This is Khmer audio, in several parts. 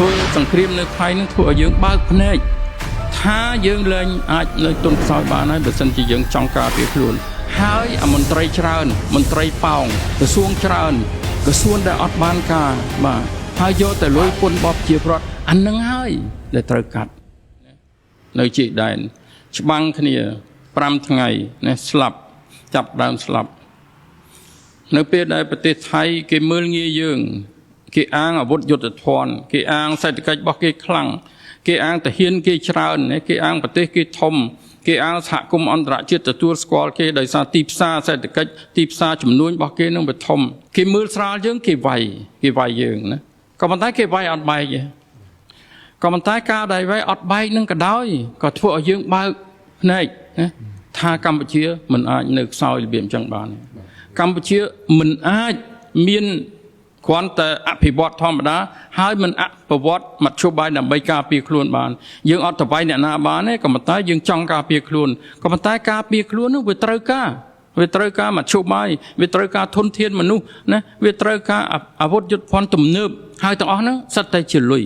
ធ្វើសង្គ្រាមនៅថៃនឹងធ្វើឲ្យយើងបើកភ្នែកថាយើងលែងអាចនៅទុនខ្សោយបានហើយបើសិនជាយើងចង់ការពារខ្លួនហើយមន្ត្រីច្រើនមន្ត្រីប៉ោងក្រសួងច្រើនក្រសួងដែលអត់បានការបាទហើយយកតែលុយពន្ធបបជាប្រវត្តិអានឹងហើយដែលត្រូវកាត់នៅជាដែនច្បាំងគ្នា5ថ្ងៃណាស្លាប់ចាប់ដើមស្លាប់នៅពេលដែលប្រទេសថៃគេមើលងាយយើងគេអាងអាវុធយុទ្ធភ័ណ្ឌគេអាងសេដ្ឋកិច្ចរបស់គេខ្លាំងគេអាងទាហានគេច្រើនគេអាងប្រទេសគេធំគេអាងសហគមន៍អន្តរជាតិទទួលស្គាល់គេដោយសារទីផ្សារសេដ្ឋកិច្ចទីផ្សារចំនួនរបស់គេនឹងវាធំគេមើលស្រាលយើងគេវាយយើងណាក៏ប៉ុន្តែគេវាយអត់បែកទេក៏ប៉ុន្តែការដែលវាយអត់បែកនឹងក៏ដោយក៏ធ្វើឲ្យយើងបើកភ្នែកណាថាកម្ពុជាមិនអាចនៅខ្សោយរបៀបអញ្ចឹងបានកម្ពុជាមិនអាចមានគ្រាន់តែអភិវឌ្ឍធម្មតាហើយមិនអភិវឌ្ឍមធ្យោបាយដើម្បីការពារខ្លួនបានយើងអត់ទៅវាយអ្នកណាបានទេក៏ប៉ុន្តែយើងចង់ការពារខ្លួនក៏ប៉ុន្តែការពារខ្លួននោះវាត្រូវការមធ្យោបាយវាត្រូវការធនធានមនុស្សណាវាត្រូវការអាវុធយុទ្ធភ័ណ្ឌទំនើបហើយទាំងអស់ហ្នឹងសិតតែជាលុយ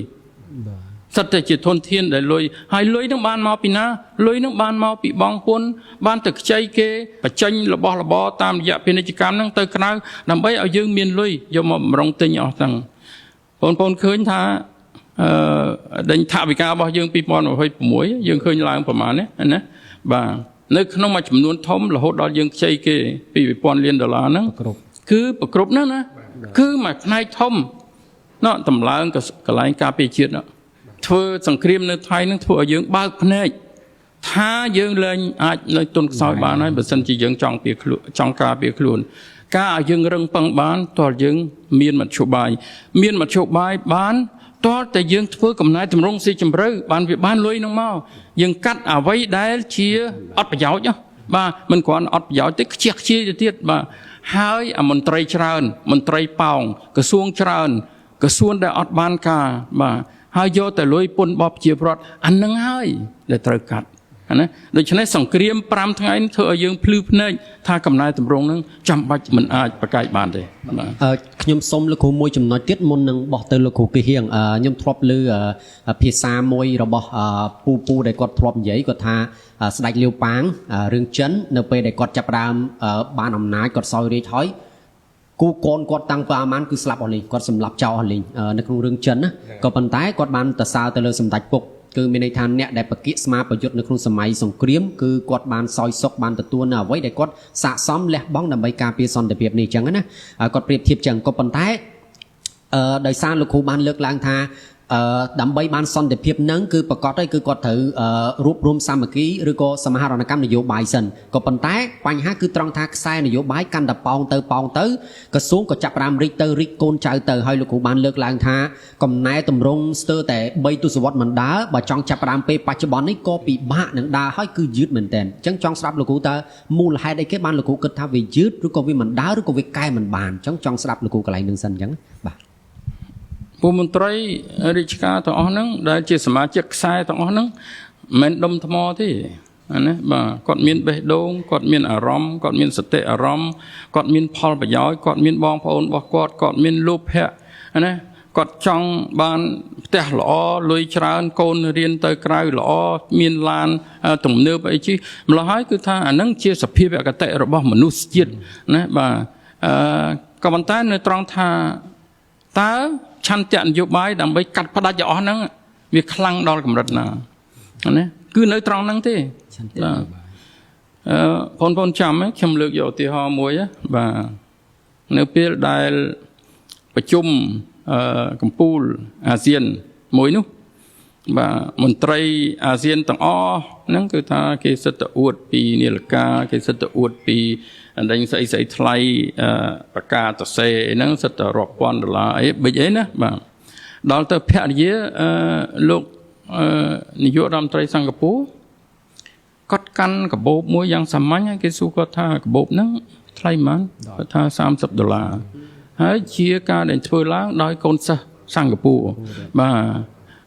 សិតតែជាធនធានដែលលុយហើយលុយនឹងបានមកពីណាលុយនឹងបានមកពីបងពុនបានទៅខ្ចីគេបញ្ចេញរបស់របរតាមរយៈពាណិជ្ជកម្មហ្នឹងទៅក្រៅដើម្បីឲ្យយើងមានលុយយកមកបំរុងទិញអស់ទាំងបងប្អូនឃើញថាដេញថវិការបស់យើង2026យើងឃើញឡើងប្រមាណណាបាទនៅក្នុងមួយចំនួនធំរហូតដល់យើងខ្ចីគេ$2,000 លានហ្នឹងគឺប្រគ្រប់ហ្នឹងណាគឺមួយផ្នែកធំណោះតម្លើងកន្លែងការពារជាតិធ្វើសង្គ្រាមនៅថៃនឹងធ្វើឲ្យយើងបើកភ្នែកថាយើងលែងអាចនៅទុនខ្សោយបានហើយបើសិនជាយើងចង់ការពារខ្លួនការឲ្យយើងរឹងប៉ឹងបានតើយើងមានមធ្យោបាយបានតើតែយើងធ្វើកំណែតម្រង់ស៊ីជម្រៅបានវាបានលុយនឹងមកយើងកាត់អ្វីដែលជាអត់ប្រយោជន៍បាទមិនគ្រាន់អត់ប្រយោជន៍ទេខ្ជិះខ្ជាយទៅទៀតបាទហើយមន្ត្រីច្រើនមន្ត្រីប៉ោងក្រសួងច្រើនក្រសួងដែលអត់បានការបាទហើយយកតែលុយពន្ធបបជាប្រវត្តិអានឹងហើយដែលត្រូវកាត់ណាដូច្នេះសង្គ្រាម5ថ្ងៃនេះធ្វើឲ្យយើងភ្លឺភ្នែកថាកំណែតម្រង់នឹងចាំបាច់មិនអាចប្រកែកបានទេបាទខ្ញុំសូមលោកគ្រូមួយចំណុចទៀតមុននឹងបោះទៅលោកគ្រូគីហៀងខ្ញុំធ្លាប់ឮភាសាមួយរបស់ពូដែលគាត់ធ្លាប់និយាយគាត់ថាស្ដេចលាវប៉ាងរឿងចិននៅពេលដែលគាត់ចាប់ផ្ដើមបានអំណាចគាត់សោយរាជហើយគូកូនគាត់តាំងពីអាម៉ានគឺស្លាប់អស់លេងគាត់សម្លាប់ចោលអស់លេងនៅក្នុងរឿងចិនណាក៏ប៉ុន្តែគាត់បានទៅសើទៅលើសម្ដេចពុកគឺមានន័យថាអ្នកដែលបកិស្មាប្រយុទ្ធនៅក្នុងសម័យសង្គ្រាមគឺគាត់បានសោយសុខបានទទួលនៅអ្វីដែលគាត់ស័ក្តិសមលះបង់ដើម្បីការពារសន្តិភាពនេះអញ្ចឹងណាគាត់ប្រៀបធៀបអញ្ចឹងក៏ប៉ុន្តែដោយសារលោកគ្រូបានលើកឡើងថាដើម្បីបានសន្តិភាពនឹងគឺប្រកាសទៅគឺគាត់ត្រូវរួបរวมសាមគ្គីឬក៏សមាហរណកម្មនយោបាយសិនក៏ប៉ុន្តែបញ្ហាគឺត្រង់ថាខ្សែនយោបាយកាន់តែប៉ោងទៅក្រសួងក៏ចាប់ផ្ដើមរិចកូនចៅទៅហើយលោកគ្រូបានលើកឡើងថាកំណែតម្រង់ស្ទើរតែ3ទសវត្សរ៍មិនដើរបើចង់ចាប់ផ្ដើមពេលបច្ចុប្បន្ននេះក៏ពិបាកនឹងដើរហើយគឺយឺតមែនតើអញ្ចឹងចង់ស្ដាប់លោកគ្រូតើមូលហេតុអីគេបានលោកគ្រូគិតថាវាយឺតឬក៏វាមិនដើរឬក៏វាកែមិនបានអញ្ចឹងចង់ស្ដាប់លោកគ្រូកន្លែងនឹងសិនអញ្ចឹងបាទពលមន្ត្រីរាជការទាំងអស់ហ្នឹងដែលជាសមាជិកខ្សែទាំងអស់ហ្នឹងមិនដុំថ្មទេណាបាទគាត់មានបេះដូងគាត់មានអារម្មណ៍គាត់មានសតិអារម្មណ៍គាត់មានផលប្រយោជន៍គាត់មានបងប្អូនរបស់គាត់មានលោភៈណាគាត់ចង់បានផ្ទះល្អលុយច្រើនកូនរៀនទៅក្រៅល្អមានឡានទំនើបអីជិះម្ល៉េះហើយគឺថាអាហ្នឹងជាសភាវគតិរបស់មនុស្សជាតិណាបាទក៏ប៉ុន្តែនៅត្រង់ថាតើឆន្ទៈនយោបាយដើម្បីកាត់ផ្ដាច់ឲ្យអស់ហ្នឹងវាខ្លាំងដល់កម្រិតណាណាគឺនៅត្រង់ហ្នឹងទេបងប្អូនចាំខ្ញុំលើកយកឧទាហរណ៍មួយបាទនៅពេលដែលប្រជុំកម្ពុជាអាស៊ានមួយនោះបាទមន្ត្រីអាស៊ានទាំងអស់ហ្នឹងគឺថាគេសិតទៅអួតពីនាឡិកាគេសិតទៅអួតពីអីស្អីថ្លៃប្រកាសសេហ្នឹងសិតទៅរាប់ពាន់$អីបិចអីណាបាទដល់ទៅភរិយាលោកនាយករដ្ឋមន្ត្រីសិង្ហបុរីគាត់កាន់កាបូបមួយយ៉ាងសាមញ្ញគេសួរគាត់ថាកាបូបហ្នឹងថ្លៃប៉ុន្មានគាត់ថា$30ហើយជាការដែលធ្វើឡើងដោយកូនសិស្សសិង្ហបុរីបាទ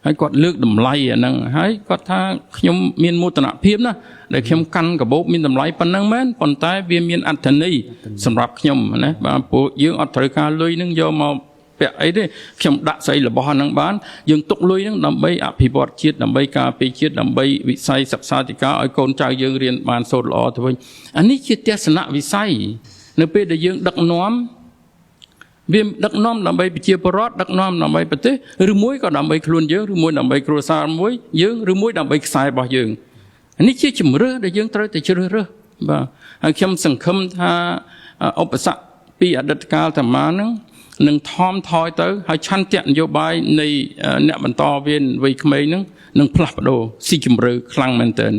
ហើយគាត់លើកតម្លៃអាហ្នឹងហើយគាត់ថាខ្ញុំមានមោទនភាពណាដែលខ្ញុំកាន់កាបូបមានតម្លៃប៉ុណ្ណឹងមែនប៉ុន្តែវាមានអត្ថន័យសម្រាប់ខ្ញុំណាបាទពួកយើងអត់ត្រូវការលុយហ្នឹងយកមក ពាក់អីទេខ្ញុំដាក់ស្អីរបស់ហ្នឹងបានយើងទុកលុយហ្នឹងដើម្បីអភិវឌ្ឍជាតិដើម្បីការពារជាតិដើម្បីវិស័យសិក្សាធិការឲ្យកូនចៅយើងរៀនបានសូត្រល្អទៅវិញអានេះជាទស្សនវិស័យនៅពេលដែលយើងដឹកនាំវាដឹកនាំដើម្បីប្រជាពលរដ្ឋដឹកនាំដើម្បីប្រទេសឬមួយក៏ដើម្បីខ្លួនយើងឬមួយដើម្បីគ្រួសារមួយយើងឬមួយដើម្បីខ្សែរបស់យើងនេះជាជំរឿដែលយើងត្រូវតែជ្រើសរើសបាទហើយខ្ញុំសង្ឃឹមថាឧបសគ្គពីអតីតកាលតាម៉ាហ្នឹងនឹងថមថយទៅហើយឆន្ទៈនយោបាយនៃអ្នកបន្តវេនវ័យក្មេងហ្នឹងនឹងផ្លាស់ប្ដូរស៊ីជម្រៅខ្លាំងមែនទែន